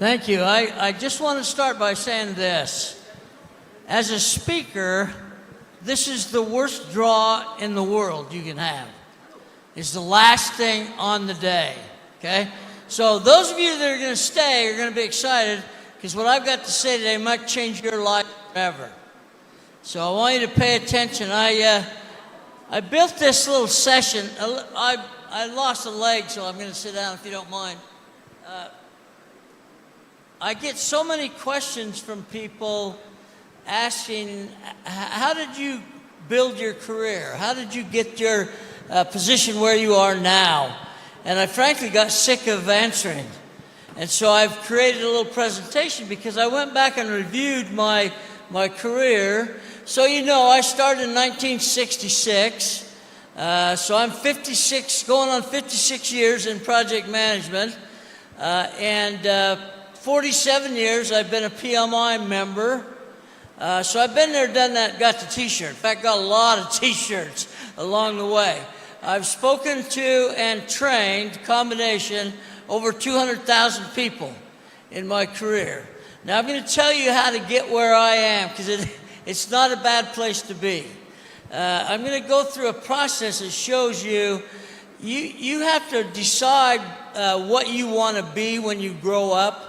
Thank you. I just want to start by saying this. As a speaker, this is the worst draw in the world you can have. It's the last thing on the day, okay? So those of you that are going to stay are going to be excited because what I've got to say today might change your life forever. So I want you to pay attention. I built this little session. I lost a leg, so I'm going to sit down if you don't mind. I get so many questions from people asking, how did you build your career? How did you get your position where you are now? And I frankly got sick of answering. And so I've created a little presentation because I went back and reviewed my career. So you know, I started in 1966. So I'm 56, going on 56 years in project management. 47 years I've been a PMI member. So I've been there, done that, got the t-shirt. In fact, got a lot of t-shirts along the way. I've spoken to and trained, combination, over 200,000 people in my career. Now I'm going to tell you how to get where I am because it's not a bad place to be. I'm going to go through a process that shows you have to decide what you want to be when you grow up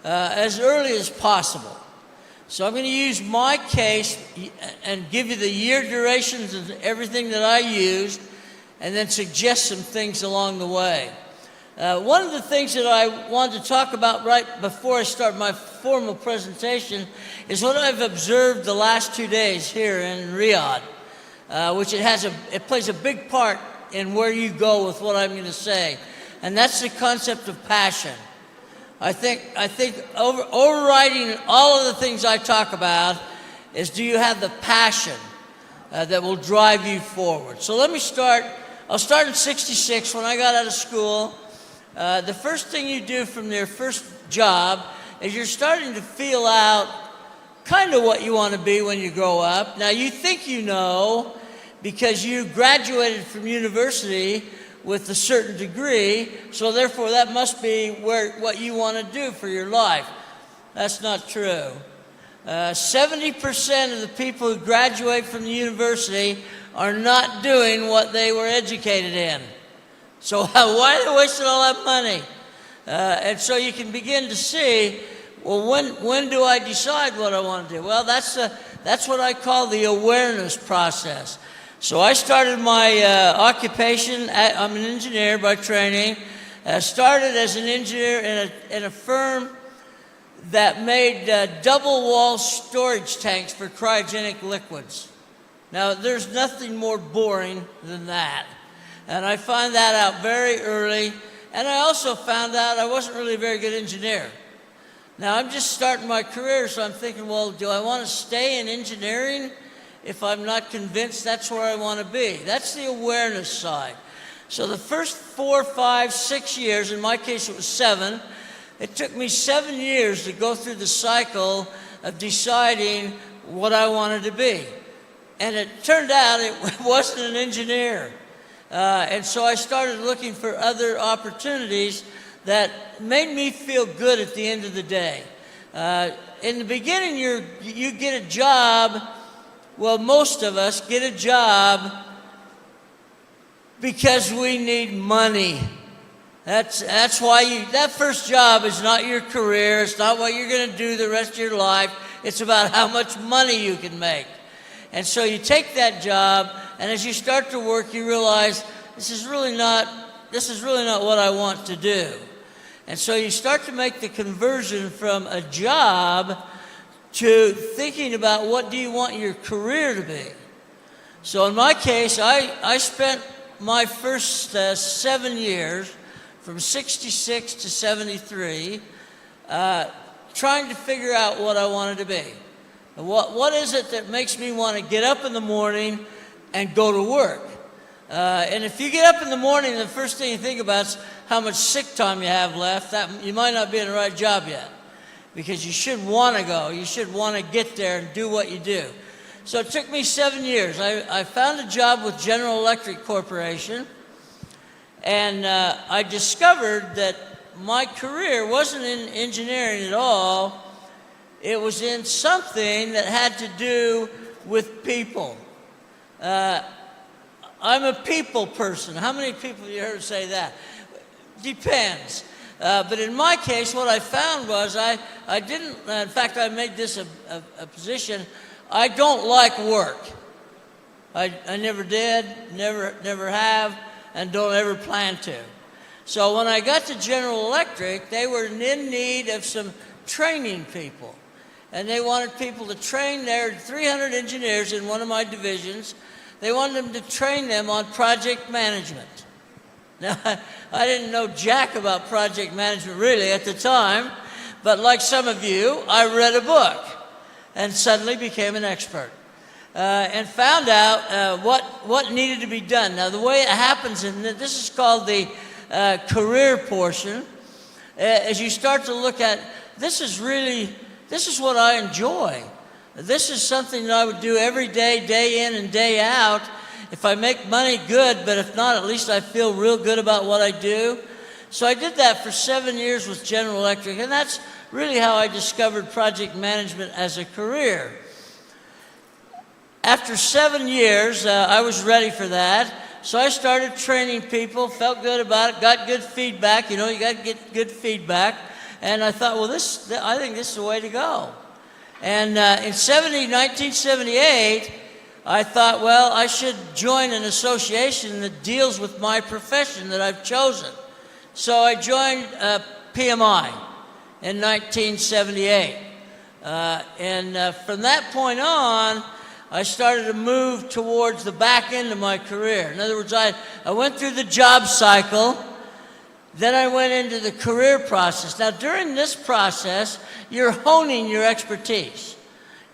as early as possible. So I'm going to use my case and give you the year durations of everything that I used and then suggest some things along the way. One of the things that I wanted to talk about right before I start my formal presentation is what I've observed the last 2 days here in Riyadh, which it plays a big part in where you go with what I'm going to say, and that's the concept of passion. I think overriding all of the things I talk about is, do you have the passion that will drive you forward? So let me start. I'll start in 66 when I got out of school. The first thing you do from your first job is you're starting to feel out kind of what you want to be when you grow up. Now you think you know because you graduated from university with a certain degree, so therefore that must be what you want to do for your life. That's not true. 70% of the people who graduate from the university are not doing what they were educated in. So why are they wasting all that money? And so you can begin to see, well, when do I decide what I want to do? Well, that's what I call the awareness process. So I started my occupation. I'm an engineer by training. Started as an engineer in a firm that made double-wall storage tanks for cryogenic liquids. Now, there's nothing more boring than that. And I found that out very early. And I also found out I wasn't really a very good engineer. Now, I'm just starting my career, so I'm thinking, well, do I want to stay in engineering? If I'm not convinced that's where I want to be. That's the awareness side. So the first 4, 5, 6 years, in my case it was 7, it took me 7 years to go through the cycle of deciding what I wanted to be. And it turned out it wasn't an engineer. And so I started looking for other opportunities that made me feel good at the end of the day. In the beginning, you get a job. Well, most of us get a job because we need money. That's why that first job is not your career. It's not what you're going to do the rest of your life. It's about how much money you can make. And so you take that job, and as you start to work, you realize this is really not what I want to do. And so you start to make the conversion from a job to thinking about what do you want your career to be. So in my case, I spent my first 7 years, from 66 to 73, trying to figure out what I wanted to be. What is it that makes me want to get up in the morning and go to work? And if you get up in the morning, the first thing you think about is how much sick time you have left. You might not be in the right job yet. Because you should want to go. You should want to get there and do what you do. So it took me 7 years. I found a job with General Electric Corporation, and I discovered that my career wasn't in engineering at all. It was in something that had to do with people. I'm a people person. How many people have you heard say that? Depends. But in my case, what I found was I didn't, in fact, I made this a position, I don't like work. I never did, never have, and don't ever plan to. So when I got to General Electric, they were in need of some training people. And they wanted people to train their 300 engineers in one of my divisions. They wanted them to train them on project management. Now, I didn't know jack about project management really at the time, but like some of you, I read a book and suddenly became an expert and found out what needed to be done. Now, the way it happens, and this is called the career portion, as you start to look at, this is what I enjoy. This is something that I would do every day, day in and day out. If I make money, good, but if not, at least I feel real good about what I do. So I did that for 7 years with General Electric, and that's really how I discovered project management as a career. After 7 years, I was ready for that. So I started training people, felt good about it, got good feedback. You know, you got to get good feedback. And I thought, well, I think this is the way to go. And in 1978, I thought, well, I should join an association that deals with my profession that I've chosen. So I joined PMI in 1978. From that point on, I started to move towards the back end of my career. In other words, I went through the job cycle. Then I went into the career process. Now, during this process, you're honing your expertise.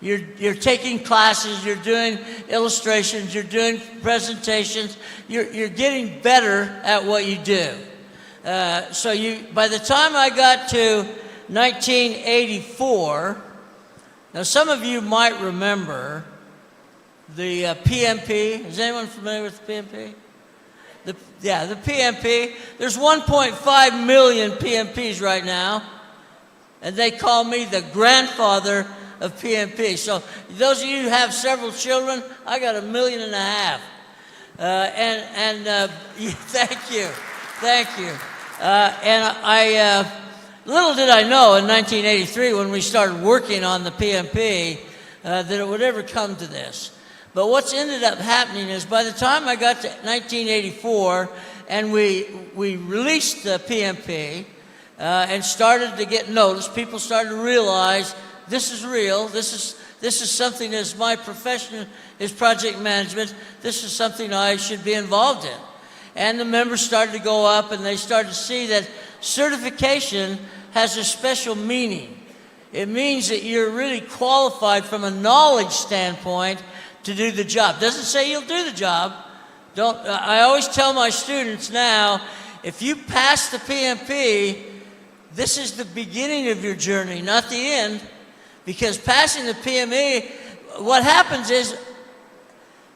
You're taking classes, you're doing illustrations, you're doing presentations, you're getting better at what you do. By the time I got to 1984, now some of you might remember the PMP. Is anyone familiar with the PMP? The PMP. There's 1.5 million PMPs right now, and they call me the grandfather of PMP. So those of you who have several children, I got 1.5 million. Thank you. Little did I know in 1983 when we started working on the PMP that it would ever come to this. But what's ended up happening is by the time I got to 1984 and we released the PMP and started to get noticed, people started to realize this is real, this is something that's my profession is project management, this is something I should be involved in. And the members started to go up and they started to see that certification has a special meaning. It means that you're really qualified from a knowledge standpoint to do the job. Doesn't say you'll do the job. I always tell my students now, if you pass the PMP, this is the beginning of your journey, not the end. Because passing the PME, what happens is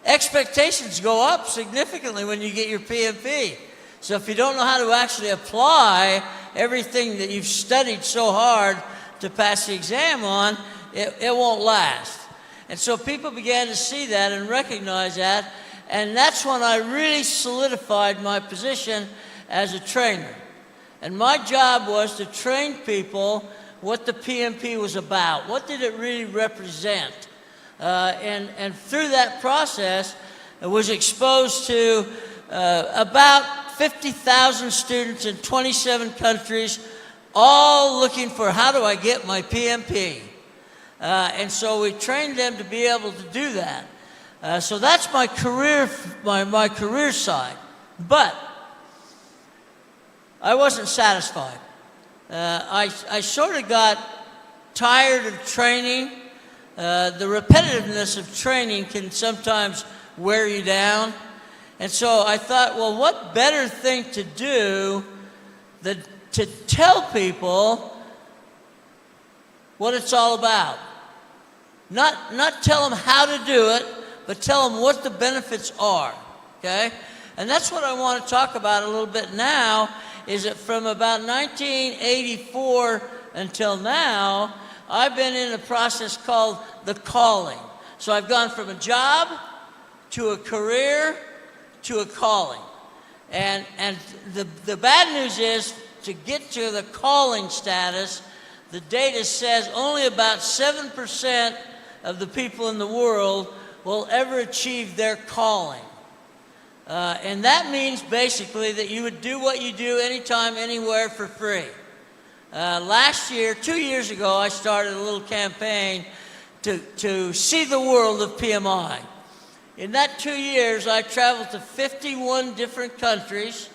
expectations go up significantly when you get your PMP. So if you don't know how to actually apply everything that you've studied so hard to pass the exam on, it won't last. And so people began to see that and recognize that, and that's when I really solidified my position as a trainer. And my job was to train people what the PMP was about. What did it really represent? And through that process, I was exposed to about 50,000 students in 27 countries, all looking for how do I get my PMP? And so we trained them to be able to do that. So that's my career, my career side. But I wasn't satisfied. I sort of got tired of training. The repetitiveness of training can sometimes wear you down. And so I thought, well, what better thing to do than to tell people what it's all about. Not tell them how to do it, but tell them what the benefits are, okay? And that's what I want to talk about a little bit now, is that from about 1984 until now, I've been in a process called the calling. So I've gone from a job to a career to a calling. And the bad news is, to get to the calling status, the data says only about 7% of the people in the world will ever achieve their calling. And that means basically that you would do what you do anytime, anywhere for free. Last year, 2 years ago, I started a little campaign to see the world of PMI. In that 2 years, I traveled to 51 different countries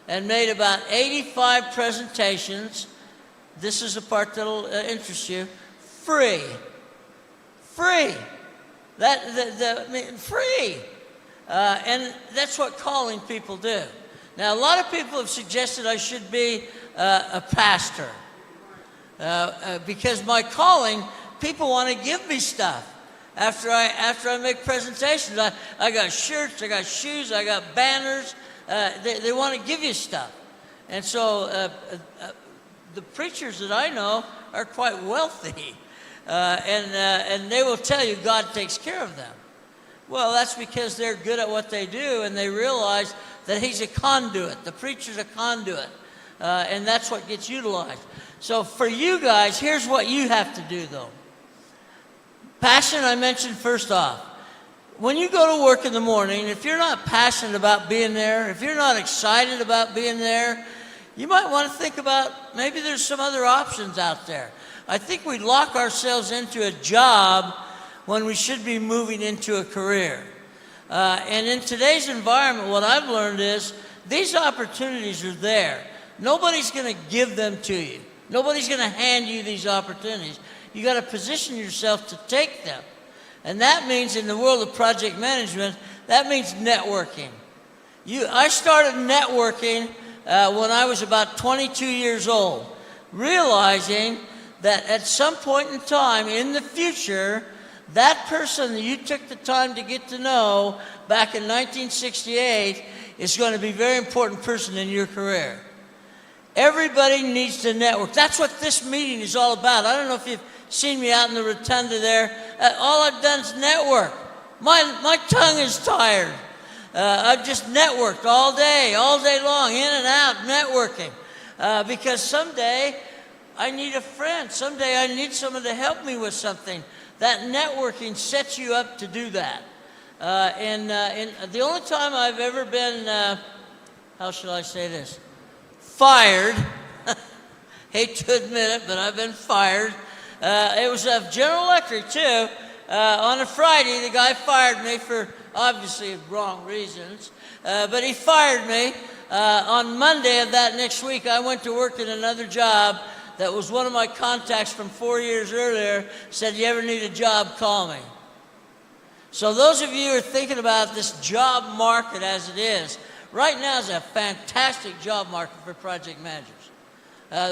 and made about 85 presentations. This is the part that'll interest you. Free. Free. Free. And that's what calling people do. Now, a lot of people have suggested I should be a pastor. Because my calling, people want to give me stuff. After I make presentations, I got shirts, I got shoes, I got banners. They want to give you stuff. And so the preachers that I know are quite wealthy. And they will tell you God takes care of them. Well, that's because they're good at what they do, and they realize that he's a conduit. The preacher's a conduit. And that's what gets utilized. So for you guys, here's what you have to do, though. Passion, I mentioned first off. When you go to work in the morning, if you're not passionate about being there, if you're not excited about being there, you might want to think about maybe there's some other options out there. I think we lock ourselves into a job when we should be moving into a career. And in today's environment, what I've learned is these opportunities are there. Nobody's going to give them to you. Nobody's going to hand you these opportunities. You got to position yourself to take them. And that means, in the world of project management, that means networking. I started networking when I was about 22 years old, realizing that at some point in time in the future, that person that you took the time to get to know back in 1968 is going to be a very important person in your career. Everybody needs to network. That's what this meeting is all about. I don't know if you've seen me out in the rotunda there. All I've done is network. My tongue is tired. I've just networked all day long, in and out, networking. Because someday I need a friend. Someday I need someone to help me with something. That networking sets you up to do that. And the only time I've ever been, how should I say this, fired, hate to admit it, but I've been fired. It was General Electric, too. On a Friday, the guy fired me for obviously wrong reasons, but he fired me. On Monday of that next week, I went to work in another job that was one of my contacts from 4 years earlier, said, "You ever need a job, call me." So those of you who are thinking about this job market as it is, right now is a fantastic job market for project managers.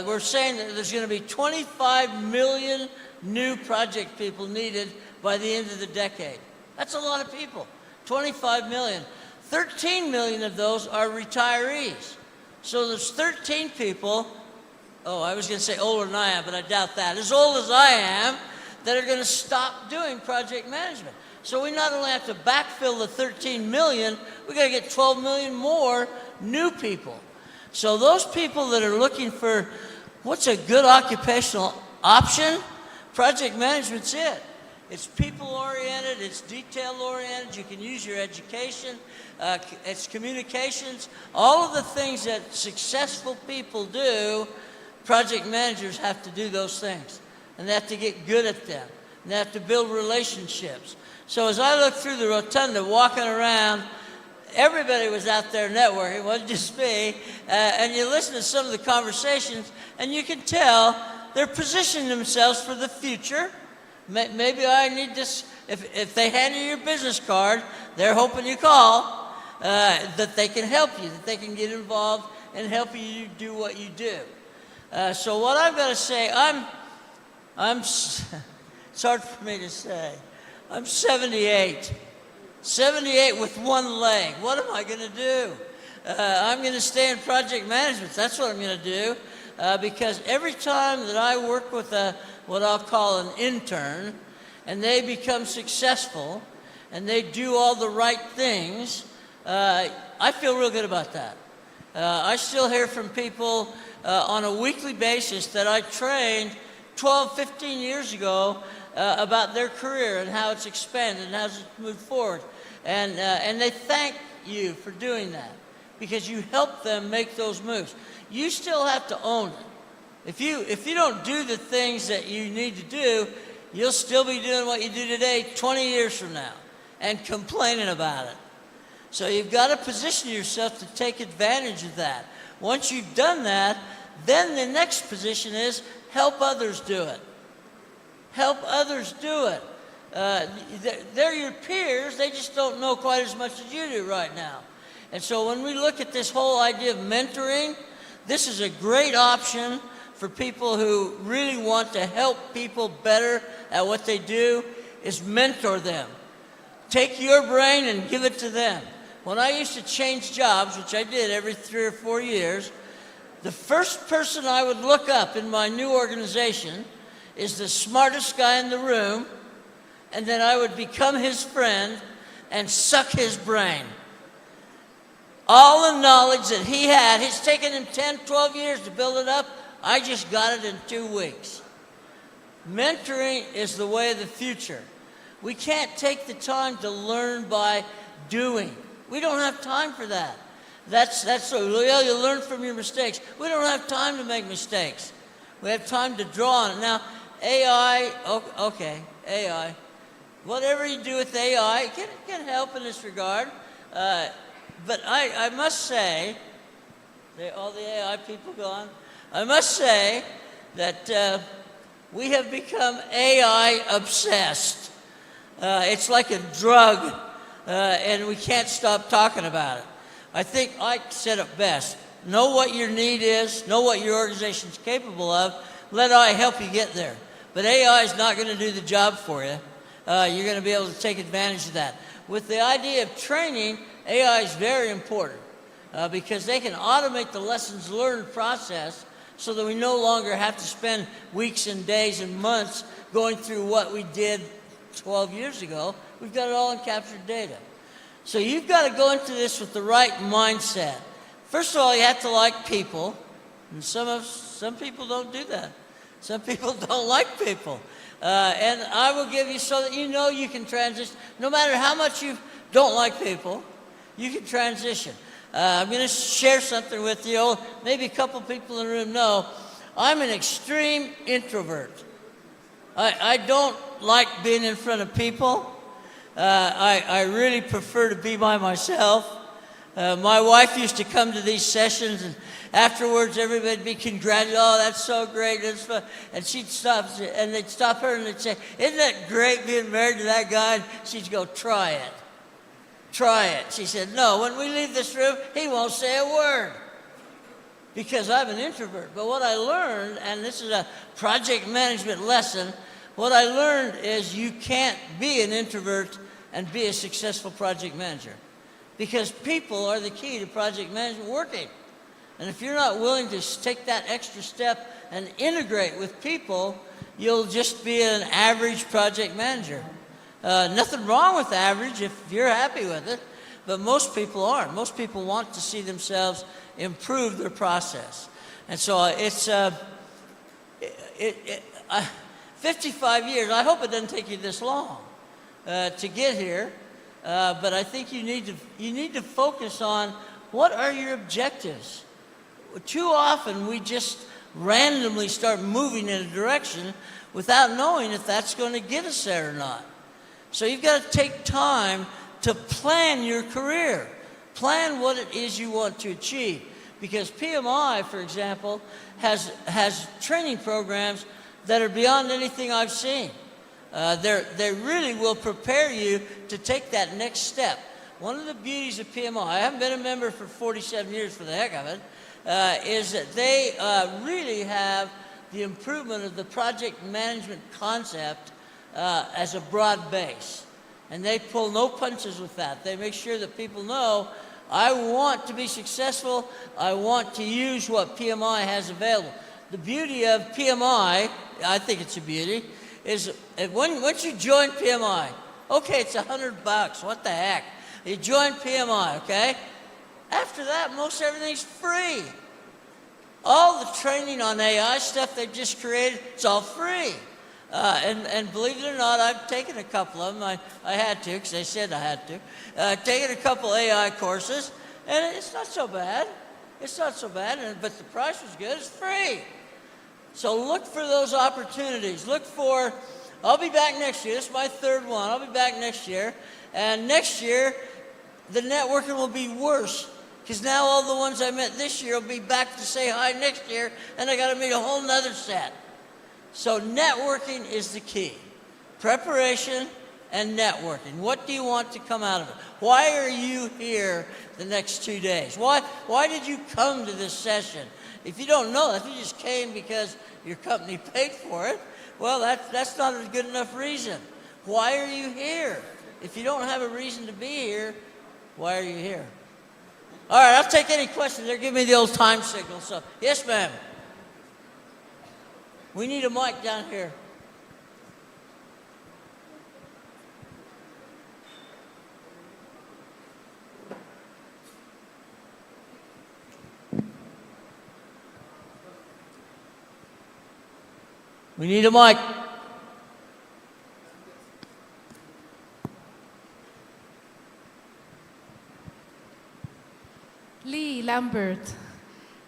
We're saying that there's going to be 25 million new project people needed by the end of the decade. That's a lot of people, 25 million. 13 million of those are retirees. So there's 13 people, I was going to say older than I am, but I doubt that, as old as I am, that are going to stop doing project management. So we not only have to backfill the 13 million, we got to get 12 million more new people. So those people that are looking for what's a good occupational option, project management's it. It's people-oriented, it's detail-oriented, you can use your education, it's communications. All of the things that successful people do, project managers have to do those things. And they have to get good at them. And they have to build relationships. So as I look through the rotunda, walking around, everybody was out there networking, it wasn't just me. And you listen to some of the conversations, and you can tell they're positioning themselves for the future. Maybe I need this. If they hand you your business card, they're hoping you call, that they can help you, that they can get involved and help you do what you do. So what I've got to say, it's hard for me to say. I'm 78. 78 with one leg. What am I going to do? I'm going to stay in project management. That's what I'm going to do. Because every time that I work with what I'll call an intern, and they become successful, and they do all the right things, I feel real good about that. I still hear from people on a weekly basis that I trained 12, 15 years ago about their career and how it's expanded and how it's moved forward. And they thank you for doing that because you help them make those moves. You still have to own it. If you don't do the things that you need to do, you'll still be doing what you do today 20 years from now and complaining about it. So you've got to position yourself to take advantage of that. Once you've done that, then the next position is help others do it. Help others do it. They're your peers, they just don't know quite as much as you do right now. And so when we look at this whole idea of mentoring, this is a great option for people who really want to help people better at what they do, is mentor them. Take your brain and give it to them. When I used to change jobs, which I did every 3 or 4 years, the first person I would look up in my new organization is the smartest guy in the room, and then I would become his friend and suck his brain. All the knowledge that he had, it's taken him 10, 12 years to build it up. I just got it in 2 weeks. Mentoring is the way of the future. We can't take the time to learn by doing. We don't have time for that. That's so, well, you learn from your mistakes. We don't have time to make mistakes. We have time to draw on it. Now, AI, okay, AI. Whatever you do with AI, it can help in this regard. But I must say, all the AI people gone, I must say that we have become AI obsessed. It's like a drug, and we can't stop talking about it. I think Ike said it best. Know what your need is, know what your organization's capable of, let AI help you get there. But AI is not going to do the job for you. You're going to be able to take advantage of that. With the idea of training, AI is very important because they can automate the lessons learned process so that we no longer have to spend weeks and days and months going through what we did 12 years ago. We've got it all in captured data. So you've got to go into this with the right mindset. First of all, you have to like people, and some people don't do that. Some people don't like people. And I will give you so that you know you can transition. No matter how much you don't like people, you can transition. I'm going to share something with you. Maybe a couple people in the room know. I'm an extreme introvert. I don't like being in front of people. I really prefer to be by myself. My wife used to come to these sessions, and afterwards everybody would be congratulating, oh, that's so great, that's fun. And she'd stop, and they'd stop her and they'd say, isn't that great being married to that guy? And she'd go, try it. Try it. She said, no, when we leave this room, he won't say a word. Because I'm an introvert. But what I learned, and this is a project management lesson, what I learned is you can't be an introvert and be a successful project manager. Because people are the key to project management working. And if you're not willing to take that extra step and integrate with people, you'll just be an average project manager. Nothing wrong with average if you're happy with it, but most people aren't. Most people want to see themselves improve their process. And so it's 55 years. I hope it doesn't take you this long to get here. But I think you need to focus on what are your objectives. Too often we just randomly start moving in a direction without knowing if that's going to get us there or not. So you've got to take time to plan your career. Plan what it is you want to achieve. Because PMI, for example, has training programs that are beyond anything I've seen. They really will prepare you to take that next step. One of the beauties of PMI, I haven't been a member for 47 years for the heck of it, is that they really have the improvement of the project management concept as a broad base. And they pull no punches with that. They make sure that people know, I want to be successful. I want to use what PMI has available. The beauty of PMI, I think it's a beauty, is once you join PMI, okay, it's $100, what the heck? You join PMI, okay? After that, most everything's free. All the training on AI stuff they've just created, it's all free. And believe it or not, I've taken a couple of them. I had to, because they said I had to. Taken a couple AI courses, and it's not so bad. It's not so bad, but the price was good. It's free. So look for those opportunities. Look for, I'll be back next year. This is my third one. I'll be back next year. And next year, the networking will be worse, because now all the ones I met this year will be back to say hi next year, and I got to meet a whole nother set. So networking is the key. Preparation and networking. What do you want to come out of it? Why are you here the next 2 days? Why did you come to this session? If you don't know, if you just came because your company paid for it, well, that's not a good enough reason. Why are you here? If you don't have a reason to be here, why are you here? All right, I'll take any questions. They're giving me the old time signal. So, yes, ma'am. We need a mic down here. We need a mic. Lambert.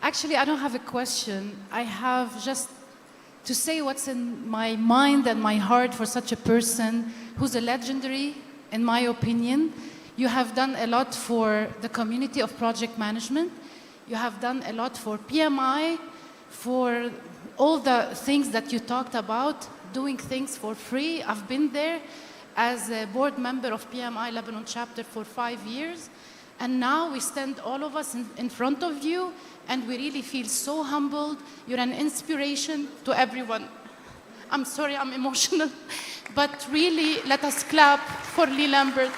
Actually, I don't have a question. I have just to say what's in my mind and my heart for such a person who's a legendary, in my opinion. You have done a lot for the community of project management. You have done a lot for PMI, for all the things that you talked about, doing things for free. I've been there as a board member of PMI Lebanon chapter for 5 years. And now we stand all of us in front of you, and we really feel so humbled. You're an inspiration to everyone. I'm sorry, I'm emotional. But really, let us clap for Lambert.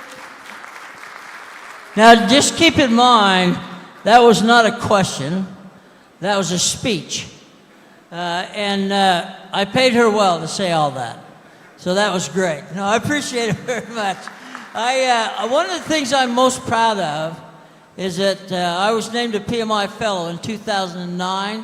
Now, just keep in mind, that was not a question. That was a speech. I paid her well to say all that. So that was great. No, I appreciate it very much. One of the things I'm most proud of is that I was named a PMI Fellow in 2009,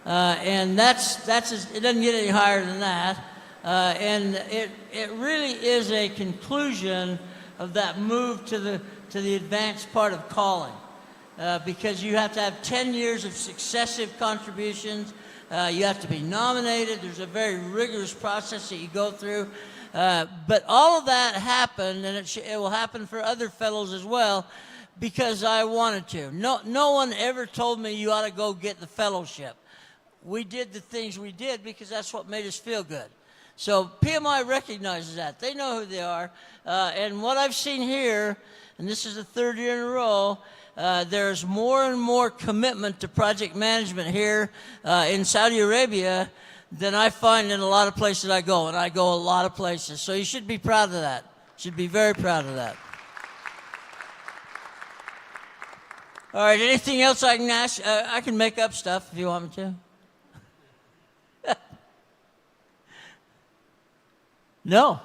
and it doesn't get any higher than that. And it really is a conclusion of that move to the advanced part of calling, because you have to have 10 years of successive contributions. You have to be nominated. There's a very rigorous process that you go through. But all of that happened, and it will happen for other fellows as well, because I wanted to. No one ever told me you ought to go get the fellowship. We did the things we did because that's what made us feel good. So PMI recognizes that. They know who they are. And what I've seen here, and this is the third year in a row, there's more and more commitment to project management here in Saudi Arabia than I find in a lot of places I go, and I go a lot of places. So you should be proud of that. You should be very proud of that. All right, anything else I can ask? I can make up stuff if you want me to. No?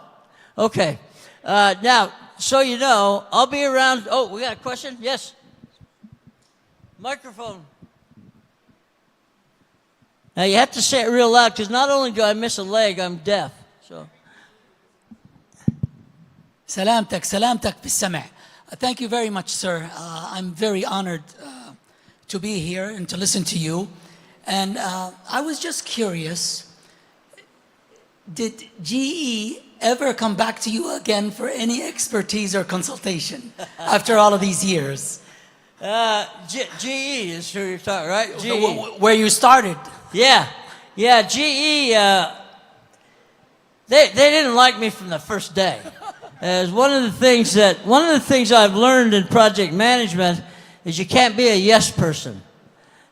Okay. Now, so you know, I'll be around. Oh, we got a question? Yes. Microphone. Now, you have to say it real loud, because not only do I miss a leg, I'm deaf. So. سلامتك بالسمع. Thank you very much, sir. I'm very honored to be here and to listen to you. And I was just curious, did GE ever come back to you again for any expertise or consultation after all of these years? GE is who you're talking, right? GE. Where you started. Yeah, GE, they didn't like me from the first day. As one of the things I've learned in project management is you can't be a yes person.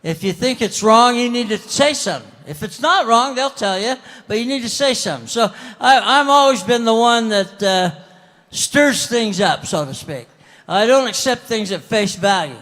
If you think it's wrong, you need to say something. If it's not wrong, they'll tell you, but you need to say something. So I've always been the one that stirs things up, so to speak. I don't accept things at face value.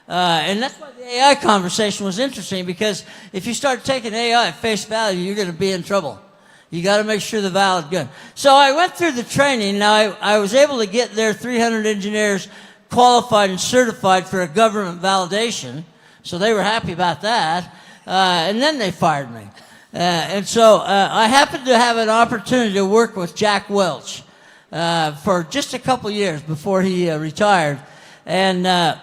And that's why the AI conversation was interesting, because if you start taking AI at face value, you're going to be in trouble. You got to make sure the valid good. So I went through the training. Now, I was able to get their 300 engineers qualified and certified for a government validation, so they were happy about that. And then they fired me. And so I happened to have an opportunity to work with Jack Welch for just a couple years before he retired. And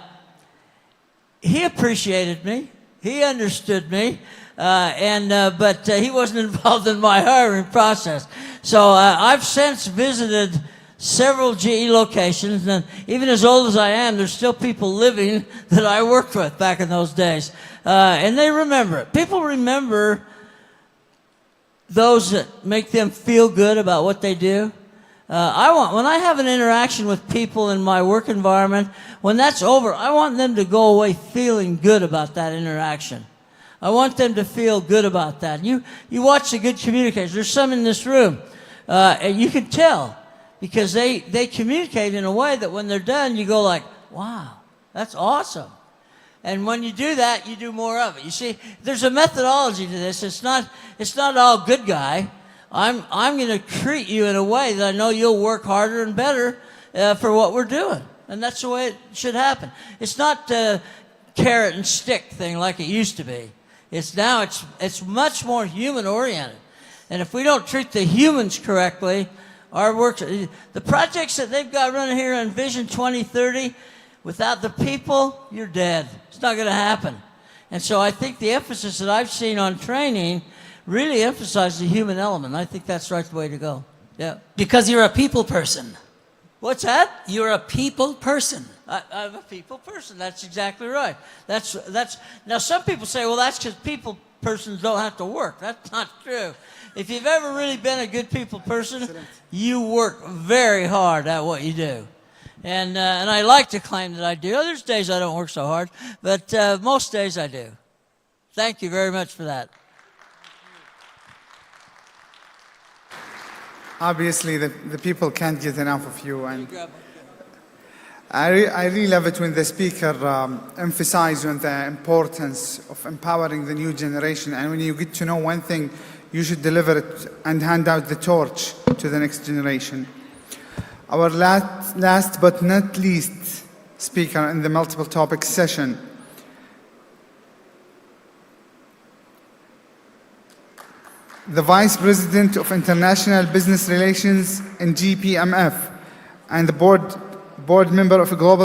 he appreciated me. He understood me. But he wasn't involved in my hiring process. So I've since visited several GE locations, and even as old as I am, there's still people living that I worked with back in those days. And they remember it. People remember those that make them feel good about what they do. When I have an interaction with people in my work environment, when that's over, I want them to go away feeling good about that interaction. I want them to feel good about that. You watch the good communicators. There's some in this room, and you can tell, because they communicate in a way that when they're done, you go like, wow, that's awesome. And when you do that, you do more of it. You see, there's a methodology to this. It's not all good guy. I'm going to treat you in a way that I know you'll work harder and better for what we're doing. And that's the way it should happen. It's not a carrot and stick thing like it used to be. It's much more human oriented. And if we don't treat the humans correctly, our work, the projects that they've got running here on Vision 2030, without the people, you're dead. It's not going to happen. And so I think the emphasis that I've seen on training really emphasizes the human element. I think that's right the way to go. Yeah. Because you're a people person. What's that? You're a people person. I'm a people person. That's exactly right. That's. Now, some people say, well, that's because people persons don't have to work. That's not true. If you've ever really been a good people person, you work very hard at what you do. And I like to claim that I do. There's days I don't work so hard, but most days I do. Thank you very much for that. Obviously, the people can't get enough of you, and I really love it when the speaker emphasizes on the importance of empowering the new generation, and when you get to know one thing, you should deliver it and hand out the torch to the next generation. Our last but not least speaker in the multiple topics session, the Vice President of International Business Relations in GPMF and the board member of a global